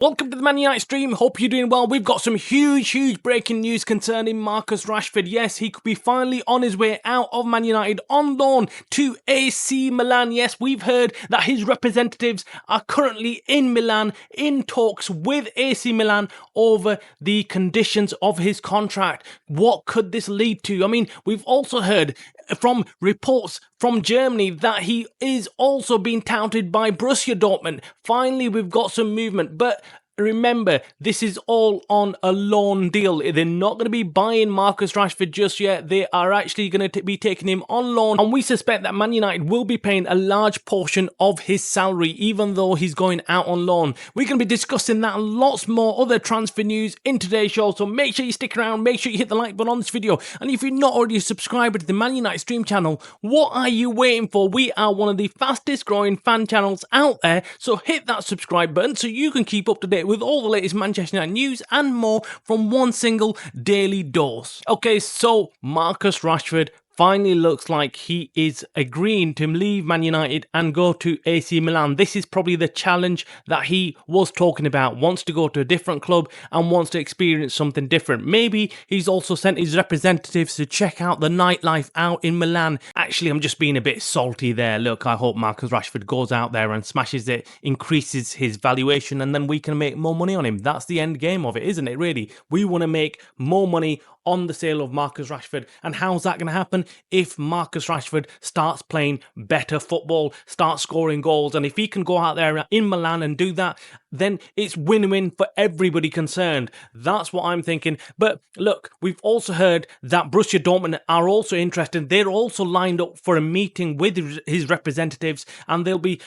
Welcome to the Man United stream. Hope you're doing well. We've got some huge breaking news concerning Marcus Rashford. Yes, he could be finally on his way out of Man United on loan to AC Milan. Yes, we've heard that his representatives are currently in Milan in talks with AC Milan over the conditions of his contract. What could this lead to? I mean, we've also heard from reports from Germany that he is also being touted by Borussia Dortmund. Finally, we've got some movement, but remember, this is all on a loan deal. They're not going to be buying Marcus Rashford just yet. They are actually going to be taking him on loan, and we suspect that Man United will be paying a large portion of his salary, even though he's going out on loan. We're going to be discussing that and lots more other transfer news in today's show, so make sure you stick around, make sure you hit the like button on this video, and if you're not already a subscriber to the Man United stream channel, what are you waiting for? We are one of the fastest growing fan channels out there, so hit that subscribe button so you can keep up to date with all the latest Manchester United news and more from one single daily dose. Okay, so Marcus Rashford finally looks like he is agreeing to leave Man United and go to AC Milan. This is probably the challenge that he was talking about. Wants to go to a different club and wants to experience something different. Maybe he's also sent his representatives to check out the nightlife out in Milan. Actually, I'm just being a bit salty there. Look, I hope Marcus Rashford goes out there and smashes it, increases his valuation, and then we can make more money on him. That's the end game of it, isn't it, really? We want to make more money on the sale of Marcus Rashford. And how's that going to happen? If Marcus Rashford starts playing better football, starts scoring goals, and if he can go out there in Milan and do that, then it's win-win for everybody concerned. That's what I'm thinking. But look, we've also heard that Borussia Dortmund are also interested. They're also lined up for a meeting with his representatives, and they'll be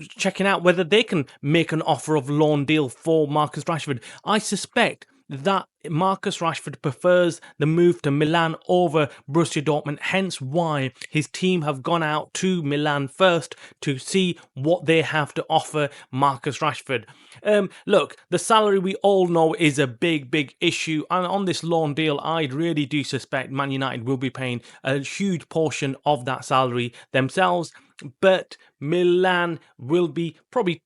checking out whether they can make an offer of loan deal for Marcus Rashford. I suspect that Marcus Rashford prefers the move to Milan over Borussia Dortmund, hence why his team have gone out to Milan first to see what they have to offer Marcus Rashford. Look, the salary we all know is a big issue, and on this loan deal, I really do suspect Man United will be paying a huge portion of that salary themselves, but Milan will be probably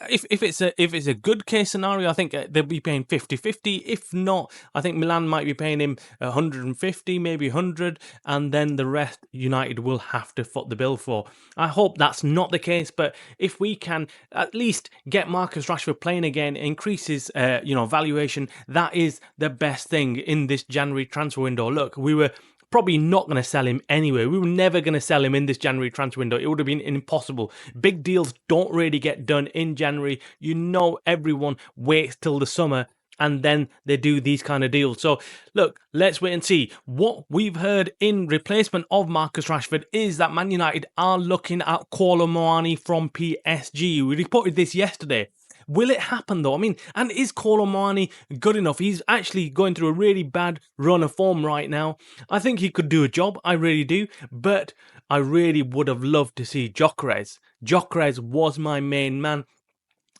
if it's a good case scenario, I think they'll be paying 50-50. If not, I think Milan might be paying him 150, maybe 100, and then the rest United will have to foot the bill for. I hope that's not the case, but if we can at least get Marcus Rashford playing again, increase his valuation, that is the best thing in this January transfer window. Look, we were probably not going to sell him anyway. We were never going to sell him in this January transfer window. It would have been impossible. Big deals don't really get done in January. You know, everyone waits till the summer and then they do these kind of deals. So look, let's wait and see. What we've heard in replacement of Marcus Rashford is that Man United are looking at kobbiemainoforsale from PSG. We reported this yesterday. Will it happen though? I mean, and is kobbiemainoforsale good enough? He's actually going through a really bad run of form right now. I think he could do a job, I really do, but I really would have loved to see Gyökeres. Gyökeres was my main man.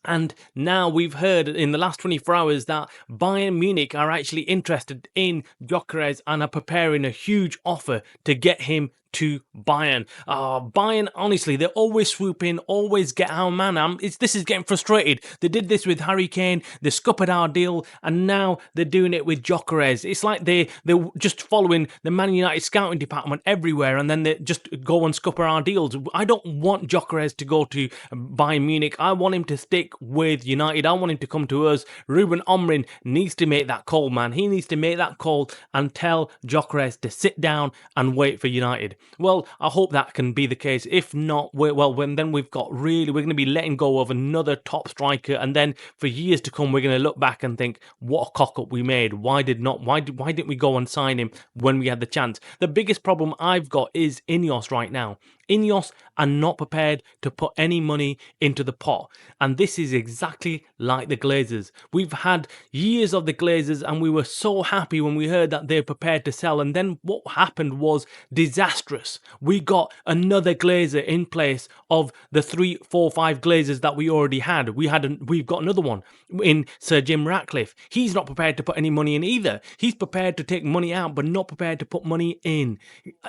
And now we've heard in the last 24 hours that Bayern Munich are actually interested in Gyökeres and are preparing a huge offer to get him to Bayern. Bayern, honestly, they always swoop in, always get our man. This is getting frustrated. They did this with Harry Kane, they scuppered our deal, and now they're doing it with Gyökeres. It's like they're just following the Man United scouting department everywhere, and then they just go and scupper our deals. I don't want Gyökeres to go to Bayern Munich. I want him to stick with United. I want him to come to us. Ruben Amorim needs to make that call, man. He needs to make that call and tell Gyökeres to sit down and wait for United. Well, I hope that can be the case. If not, then we're going to be letting go of another top striker, and then for years to come, we're going to look back and think, what a cock up we made. Why didn't we go and sign him when we had the chance? The biggest problem I've got is Ineos right now. Ineos are not prepared to put any money into the pot. And this is exactly like the Glazers. We've had years of the Glazers and we were so happy when we heard that they're prepared to sell. And then what happened was disastrous. We got another Glazer in place of the 3, 4, 5 Glazers that we already had. We've got another one in Sir Jim Ratcliffe. He's not prepared to put any money in either. He's prepared to take money out but not prepared to put money in.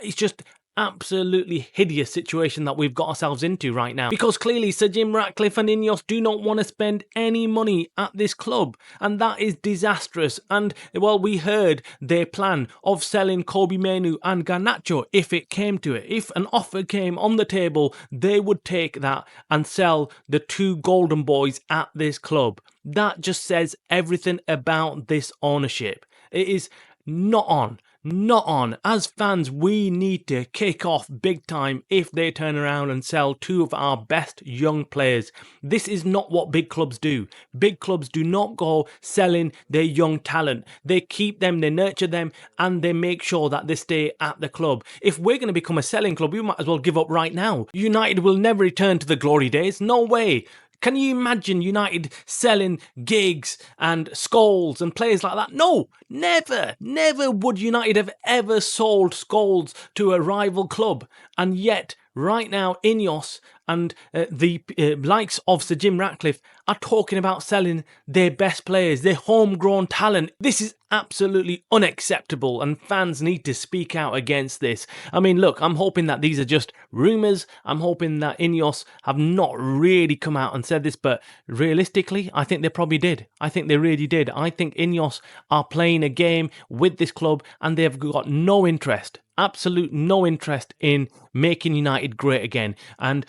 It's just absolutely hideous situation that we've got ourselves into right now. Because clearly Sir Jim Ratcliffe and Ineos do not want to spend any money at this club, and that is disastrous. And well, we heard their plan of selling Kobbie Mainoo and Garnacho if it came to it. If an offer came on the table, they would take that and sell the two golden boys at this club. That just says everything about this ownership. It is not on. Not on. As fans, we need to kick off big time if they turn around and sell two of our best young players. This is not what big clubs do. Big clubs do not go selling their young talent. They keep them, they nurture them, and they make sure that they stay at the club. If we're going to become a selling club, we might as well give up right now. United will never return to the glory days. No way. Can you imagine United selling Giggs and Scholes and players like that? No, never, never would United have ever sold Scholes to a rival club. And yet, right now, Ineos and the likes of Sir Jim Ratcliffe are talking about selling their best players, their homegrown talent. This is absolutely unacceptable, and fans need to speak out against this. I mean, look, I'm hoping that these are just rumours. I'm hoping that Ineos have not really come out and said this, but realistically, I think they probably did. I think they really did. I think Ineos are playing a game with this club, and they've got no interest. Absolute no interest in making United great again. And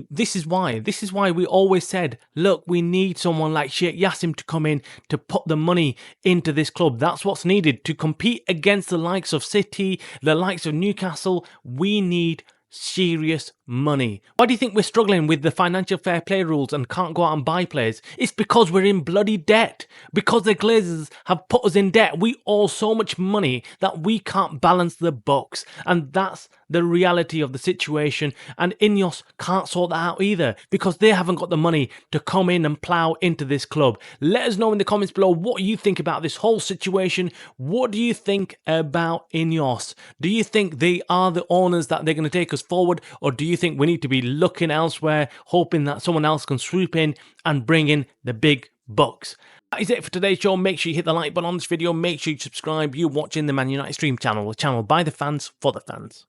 this is why we always said, look, we need someone like Sheikh Yassim to come in to put the money into this club. That's what's needed to compete against the likes of City, the likes of Newcastle. We need serious money. Why do you think we're struggling with the financial fair play rules and can't go out and buy players? It's because we're in bloody debt. Because the Glazers have put us in debt. We owe so much money that we can't balance the books. And that's the reality of the situation. And Ineos can't sort that out either because they haven't got the money to come in and plough into this club. Let us know in the comments below what you think about this whole situation. What do you think about Ineos? Do you think they are the owners that they're going to take us forward, or do you think we need to be looking elsewhere, hoping that someone else can swoop in and bring in the big bucks? That is it for today's show. Make sure you hit the like button on this video. Make sure you subscribe. You're watching the Man United Stream channel, the channel by the fans for the fans.